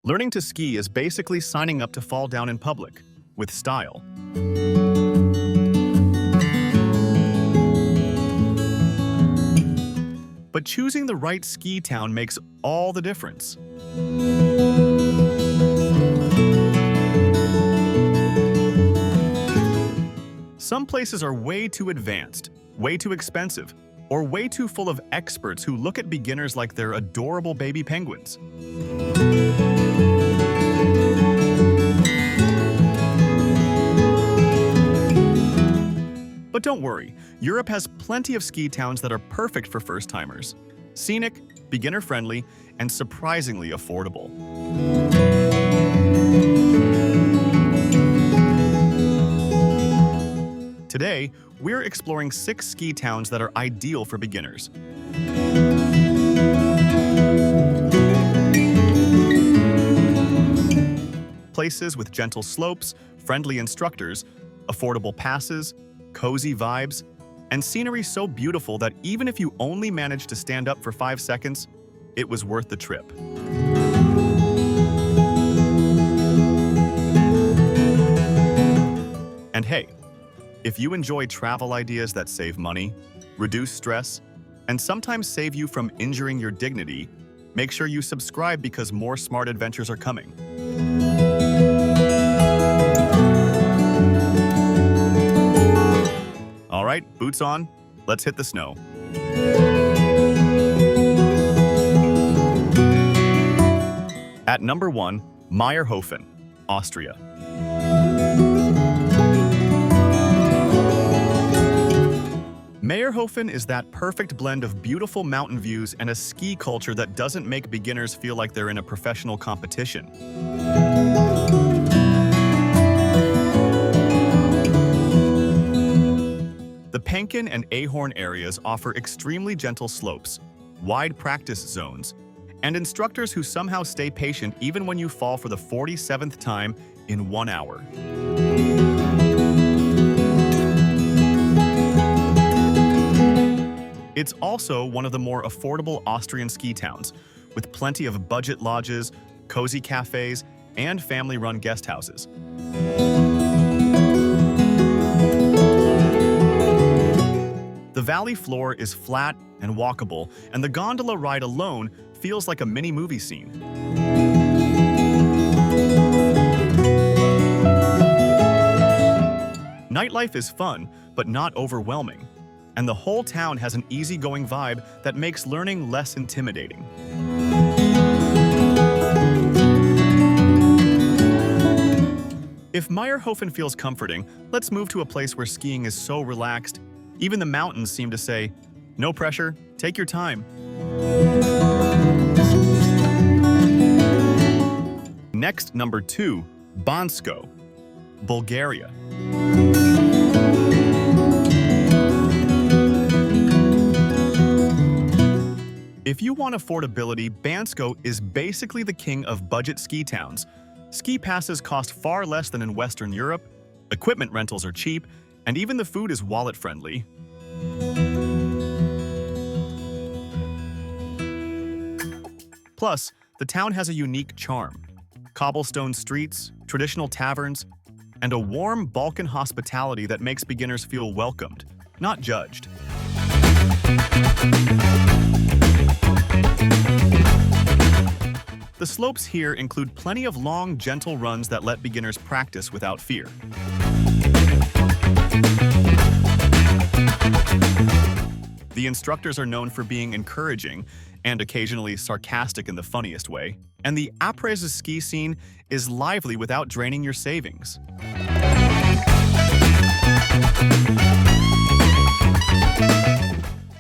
Learning to ski is basically signing up to fall down in public, with style. But choosing the right ski town makes all the difference. Some places are way too advanced, way too expensive, or way too full of experts who look at beginners like they're adorable baby penguins. But don't worry, Europe has plenty of ski towns that are perfect for first-timers. Scenic, beginner-friendly, and surprisingly affordable. Today, we're exploring 6 ski towns that are ideal for beginners. Places with gentle slopes, friendly instructors, affordable passes, cozy vibes, and scenery so beautiful that even if you only managed to stand up for 5 seconds, it was worth the trip. And hey, if you enjoy travel ideas that save money, reduce stress, and sometimes save you from injuring your dignity, make sure you subscribe because more smart adventures are coming. All right, boots on, let's hit the snow. At number 1, Meyerhofen, Austria. Meyerhofen is that perfect blend of beautiful mountain views and a ski culture that doesn't make beginners feel like they're in a professional competition. The Penken and Ahorn areas offer extremely gentle slopes, wide practice zones, and instructors who somehow stay patient even when you fall for the 47th time in 1 hour. It's also one of the more affordable Austrian ski towns, with plenty of budget lodges, cozy cafes, and family-run guest houses. The valley floor is flat and walkable, and the gondola ride alone feels like a mini movie scene. Nightlife is fun, but not overwhelming, and the whole town has an easygoing vibe that makes learning less intimidating. If Meyerhofen feels comforting, let's move to a place where skiing is so relaxed. Even the mountains seem to say, no pressure, take your time. Next, number 2, Bansko, Bulgaria. If you want affordability, Bansko is basically the king of budget ski towns. Ski passes cost far less than in Western Europe, equipment rentals are cheap, and even the food is wallet-friendly. Plus, the town has a unique charm. Cobblestone streets, traditional taverns, and a warm Balkan hospitality that makes beginners feel welcomed, not judged. The slopes here include plenty of long, gentle runs that let beginners practice without fear. The instructors are known for being encouraging and occasionally sarcastic in the funniest way, and the après ski scene is lively without draining your savings.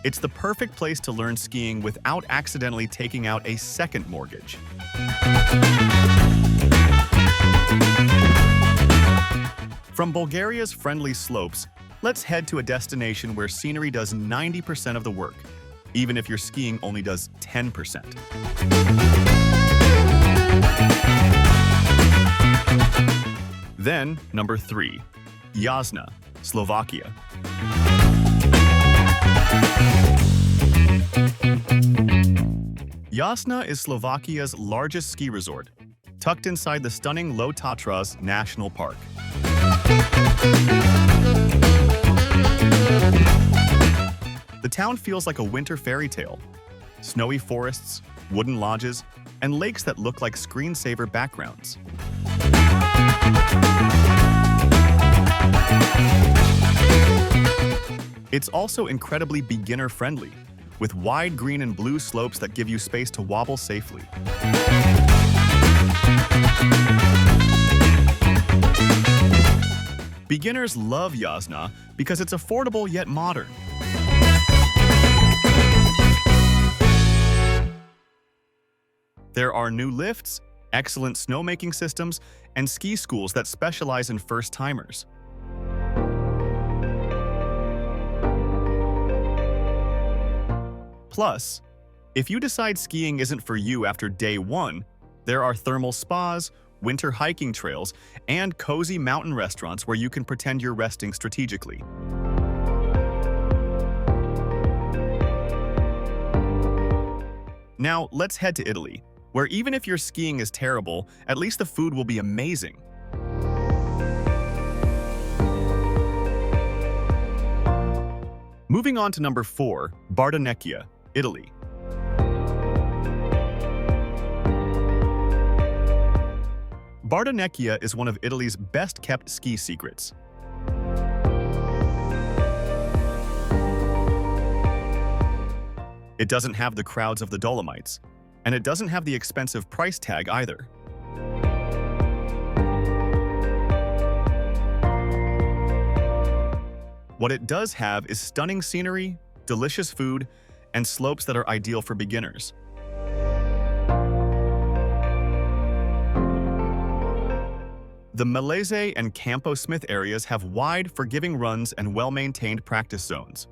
It's the perfect place to learn skiing without accidentally taking out a second mortgage. From Bulgaria's friendly slopes, let's head to a destination where scenery does 90% of the work, even if your skiing only does 10%. Then, number 3, Jasna, Slovakia. Jasna is Slovakia's largest ski resort, tucked inside the stunning Low Tatras National Park. The town feels like a winter fairy tale. Snowy forests, wooden lodges, and lakes that look like screensaver backgrounds. It's also incredibly beginner-friendly, with wide green and blue slopes that give you space to wobble safely. Beginners love Jasna because it's affordable yet modern. There are new lifts, excellent snowmaking systems, and ski schools that specialize in first-timers. Plus, if you decide skiing isn't for you after day one, there are thermal spas, winter hiking trails, and cozy mountain restaurants where you can pretend you're resting strategically. Now, let's head to Italy, where even if your skiing is terrible, at least the food will be amazing. Moving on to number 4, Bardonecchia, Italy. Bardonecchia is one of Italy's best-kept ski secrets. It doesn't have the crowds of the Dolomites, and it doesn't have the expensive price tag either. What it does have is stunning scenery, delicious food, and slopes that are ideal for beginners. The Malese and Campo Smith areas have wide, forgiving runs and well-maintained practice zones.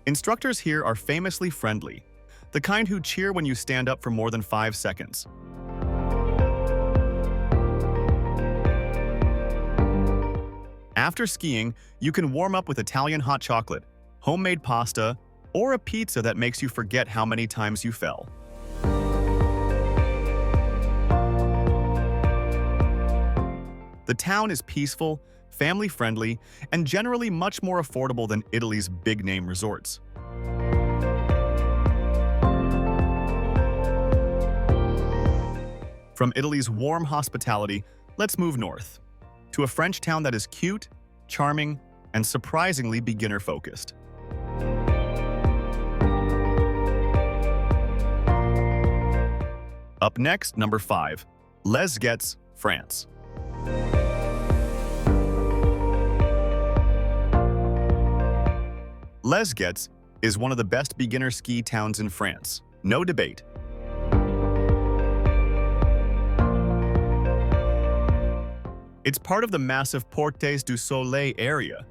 Instructors here are famously friendly, the kind who cheer when you stand up for more than 5 seconds. After skiing, you can warm up with Italian hot chocolate, homemade pasta, or a pizza that makes you forget how many times you fell. The town is peaceful, family-friendly, and generally much more affordable than Italy's big-name resorts. From Italy's warm hospitality, let's move north, to a French town that is cute, charming, and surprisingly beginner-focused. Up next, number 5, Les Gets, France. Les Gets is one of the best beginner ski towns in France, no debate. It's part of the massive Portes du Soleil area.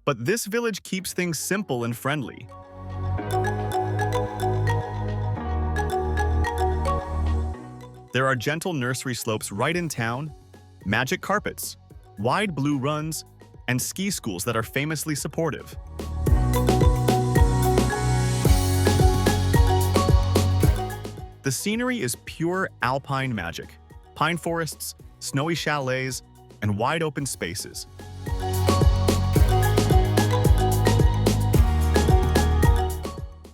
But this village keeps things simple and friendly. There are gentle nursery slopes right in town, magic carpets, wide blue runs, and ski schools that are famously supportive. The scenery is pure alpine magic, pine forests, snowy chalets, and wide open spaces.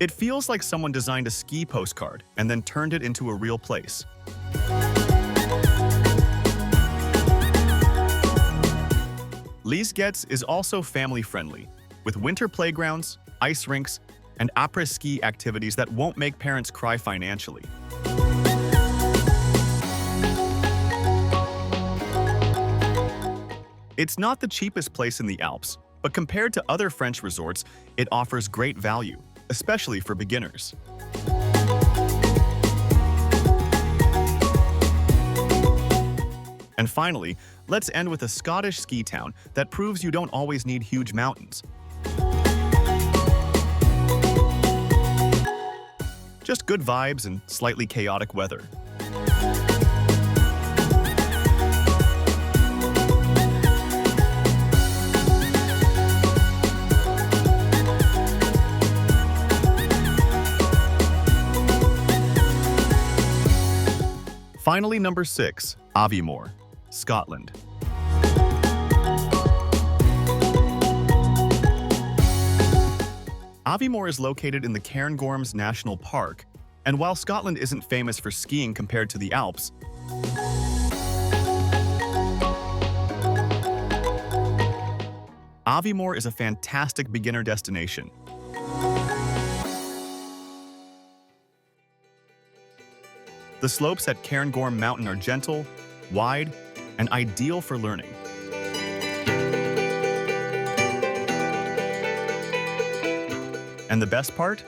It feels like someone designed a ski postcard and then turned it into a real place. Les Gets is also family-friendly, with winter playgrounds, ice rinks, and après-ski activities that won't make parents cry financially. It's not the cheapest place in the Alps, but compared to other French resorts, it offers great value, especially for beginners. And finally, let's end with a Scottish ski town that proves you don't always need huge mountains. Just good vibes and slightly chaotic weather. Finally, number 6, Aviemore, Scotland. Aviemore is located in the Cairngorms National Park, and while Scotland isn't famous for skiing compared to the Alps, Aviemore is a fantastic beginner destination. The slopes at Cairngorm Mountain are gentle, wide, and ideal for learning. And the best part?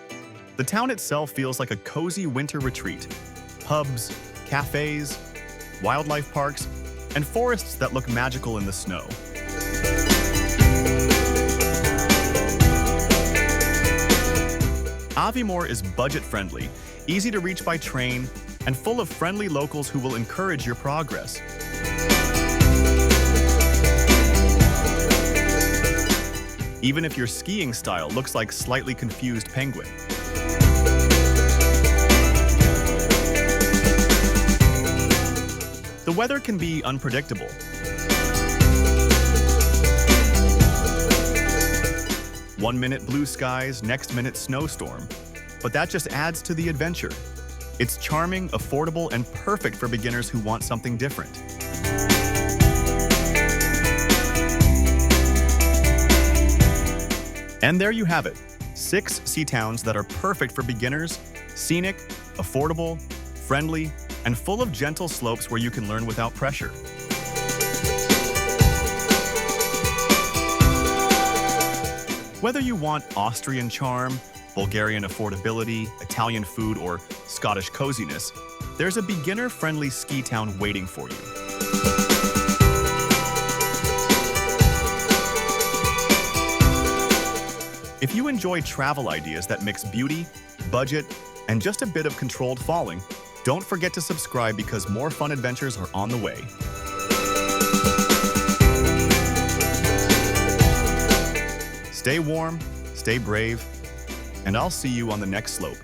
The town itself feels like a cozy winter retreat. Pubs, cafes, wildlife parks, and forests that look magical in the snow. Aviemore is budget-friendly, easy to reach by train, and full of friendly locals who will encourage your progress. Even if your skiing style looks like slightly confused penguin. The weather can be unpredictable. One minute blue skies, next minute snowstorm. But that just adds to the adventure. It's charming, affordable, and perfect for beginners who want something different. And there you have it, 6 ski towns that are perfect for beginners, scenic, affordable, friendly, and full of gentle slopes where you can learn without pressure. Whether you want Austrian charm, Bulgarian affordability, Italian food, or Scottish coziness, there's a beginner-friendly ski town waiting for you. If you enjoy travel ideas that mix beauty, budget, and just a bit of controlled falling, don't forget to subscribe because more fun adventures are on the way. Stay warm, stay brave, and I'll see you on the next slope.